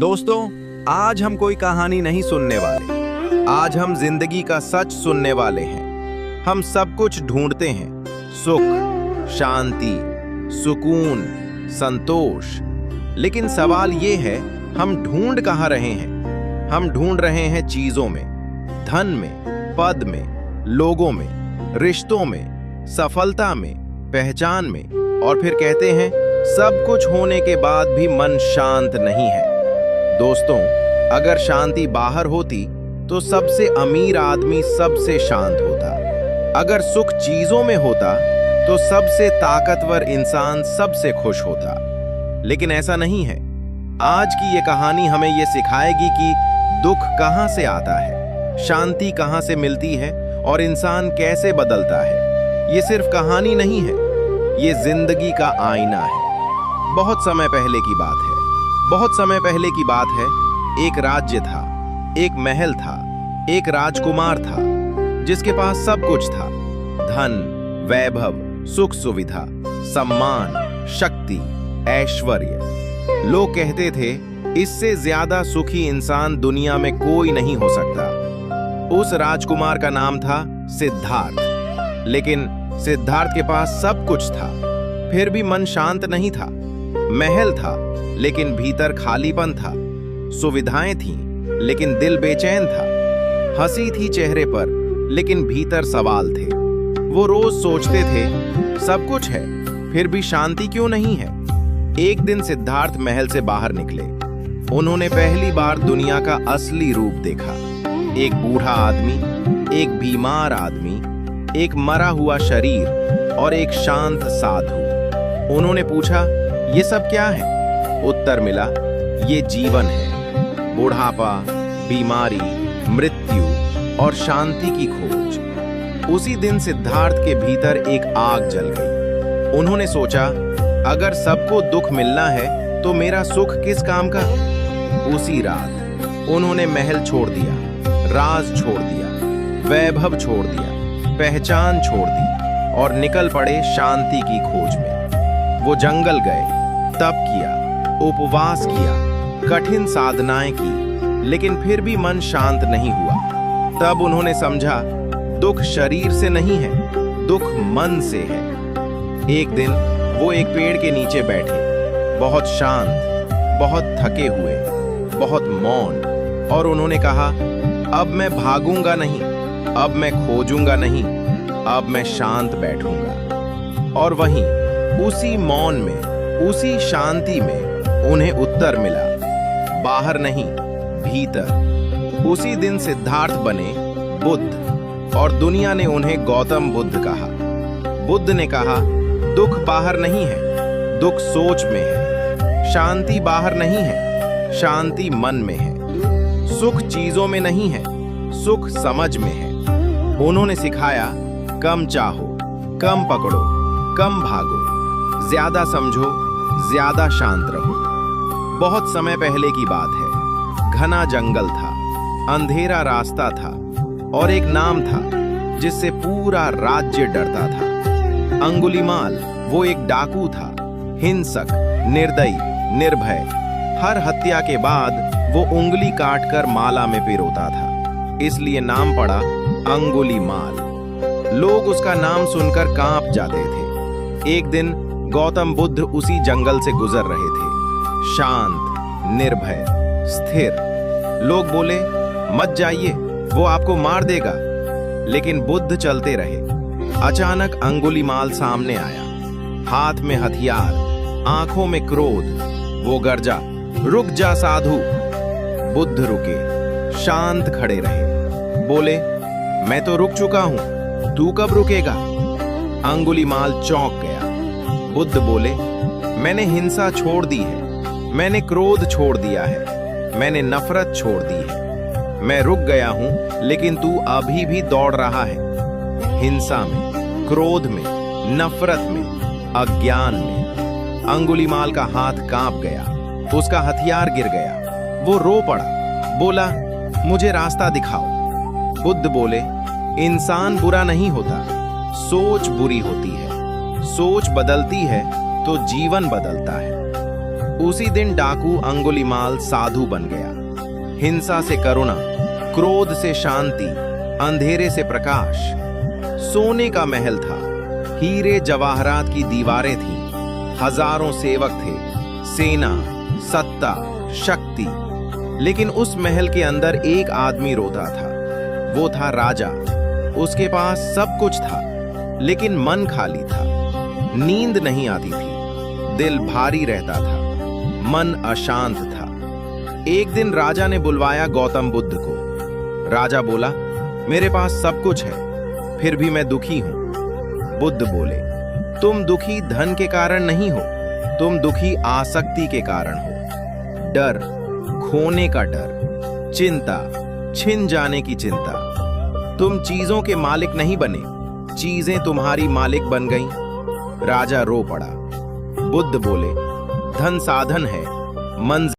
दोस्तों, आज हम कोई कहानी नहीं सुनने वाले। आज हम जिंदगी का सच सुनने वाले हैं। हम सब कुछ ढूंढते हैं, सुख, शांति, सुकून, संतोष। लेकिन सवाल ये है, हम ढूंढ कहाँ रहे हैं? हम ढूंढ रहे हैं चीजों में, धन में, पद में, लोगों में, रिश्तों में, सफलता में, पहचान में, और फिर कहते हैं सब कुछ होने के बाद भी मन शांत नहीं है। दोस्तों, अगर शांति बाहर होती तो सबसे अमीर आदमी सबसे शांत होता। अगर सुख चीजों में होता तो सबसे ताकतवर इंसान सबसे खुश होता। लेकिन ऐसा नहीं है। आज की ये कहानी हमें ये सिखाएगी कि दुख कहाँ से आता है, शांति कहाँ से मिलती है और इंसान कैसे बदलता है। ये सिर्फ कहानी नहीं है, ये जिंदगी का आईना है। बहुत समय पहले की बात है। बहुत समय पहले की बात है। एक राज्य था, एक महल था, एक राजकुमार था जिसके पास सब कुछ था। धन, वैभव, सुख सुविधा, सम्मान, शक्ति, ऐश्वर्य। लोग कहते थे इससे ज्यादा सुखी इंसान दुनिया में कोई नहीं हो सकता। उस राजकुमार का नाम था सिद्धार्थ। लेकिन सिद्धार्थ के पास सब कुछ था, फिर भी मन शांत नहीं था। महल था, लेकिन भीतर खालीपन था। सुविधाएं थीं, लेकिन दिल बेचैन था। हंसी थी चेहरे पर, लेकिन भीतर सवाल थे। वो रोज सोचते थे, सब कुछ है, फिर भी शांति क्यों नहीं है? एक दिन सिद्धार्थ महल से बाहर निकले। उन्होंने पहली बार दुनिया का असली रूप देखा। एक बूढ़ा आदमी, एक बीमार आदमी, एक मरा हुआ शरीर और एक शांत साधु। उन्होंने पूछा, ये सब क्या है? उत्तर मिला, ये जीवन है। बुढ़ापा, बीमारी, मृत्यु और शांति की खोज। उसी दिन सिद्धार्थ के भीतर एक आग जल गई। उन्होंने सोचा, अगर सबको दुख मिलना है तो मेरा सुख किस काम का? उसी रात उन्होंने महल छोड़ दिया, राज छोड़ दिया, वैभव छोड़ दिया, पहचान छोड़ दी और निकल पड़े शांति की खोज में। वो जंगल गए, तप किया, उपवास किया, कठिन साधनाएं की, लेकिन फिर भी मन शांत नहीं हुआ। तब उन्होंने समझा, दुख शरीर से नहीं है, दुख मन से है। एक दिन वो एक पेड़ के नीचे बैठे, बहुत शांत, बहुत थके हुए, बहुत मौन, और उन्होंने कहा, अब मैं भागूंगा नहीं, अब मैं खोजूंगा नहीं, अब मैं शांत बैठूंगा। और वहीं उसी मौन में, उसी शांति में उन्हें उत्तर मिला, बाहर नहीं, भीतर। उसी दिन सिद्धार्थ बने बुद्ध, और दुनिया ने उन्हें गौतम बुद्ध कहा। बुद्ध ने कहा, दुख बाहर नहीं है, दुख सोच में है। शांति बाहर नहीं है, शांति मन में है। सुख चीजों में नहीं है, सुख समझ में है। उन्होंने सिखाया, कम चाहो, कम पकड़ो, कम भागो, ज्यादा समझो, ज्यादा शांत रहो। बहुत समय पहले की बात है। घना जंगल था, अंधेरा रास्ता था, और एक नाम था जिससे पूरा राज्य डरता था। अंगुलीमाल। वो एक डाकू था, हिंसक, निर्दयी, निर्भय। हर हत्या के बाद वो उंगली काटकर माला में पिरोता था, इसलिए नाम पड़ा अंगुलीमाल। लोग उसका नाम सुनकर कांप जाते थे। एक दिन गौतम बुद्ध उसी जंगल से गुजर रहे थे, शांत, निर्भय, स्थिर। लोग बोले, मत जाइए, वो आपको मार देगा। लेकिन बुद्ध चलते रहे। अचानक अंगुलीमाल सामने आया, हाथ में हथियार, आंखों में क्रोध। वो गरजा, रुक जा साधु। बुद्ध रुके, शांत खड़े रहे। बोले, मैं तो रुक चुका हूं, तू कब रुकेगा? अंगुलीमाल चौंक गया। बुद्ध बोले, मैंने हिंसा छोड़ दी है, मैंने क्रोध छोड़ दिया है, मैंने नफरत छोड़ दी है। मैं रुक गया हूं, लेकिन तू अभी भी दौड़ रहा है, हिंसा में, क्रोध में, नफरत में, अज्ञान में। अंगुलीमाल का हाथ कांप गया, उसका हथियार गिर गया। वो रो पड़ा, बोला, मुझे रास्ता दिखाओ। बुद्ध बोले, इंसान बुरा नहीं होता, सोच बुरी होती है। सोच बदलती है तो जीवन बदलता है। उसी दिन डाकू अंगुलीमाल साधु बन गया। हिंसा से करुणा, क्रोध से शांति, अंधेरे से प्रकाश। सोने का महल था, हीरे जवाहरात की दीवारें थीं, हजारों सेवक थे, सेना, सत्ता, शक्ति। लेकिन उस महल के अंदर एक आदमी रोता था। वो था राजा। उसके पास सब कुछ था, लेकिन मन खाली था। नींद नहीं आती थी, दिल भारी रहता था, मन अशांत था। एक दिन राजा ने बुलवाया गौतम बुद्ध को। राजा बोला, मेरे पास सब कुछ है, फिर भी मैं दुखी हूं। बुद्ध बोले, तुम दुखी धन के कारण नहीं हो, तुम दुखी आसक्ति के कारण हो। डर, खोने का डर, चिंता, छिन जाने की चिंता। तुम चीजों के मालिक नहीं बने, चीजें तुम्हारी मालिक बन गईं। राजा रो पड़ा। बुद्ध बोले, धन साधन है, मंजिल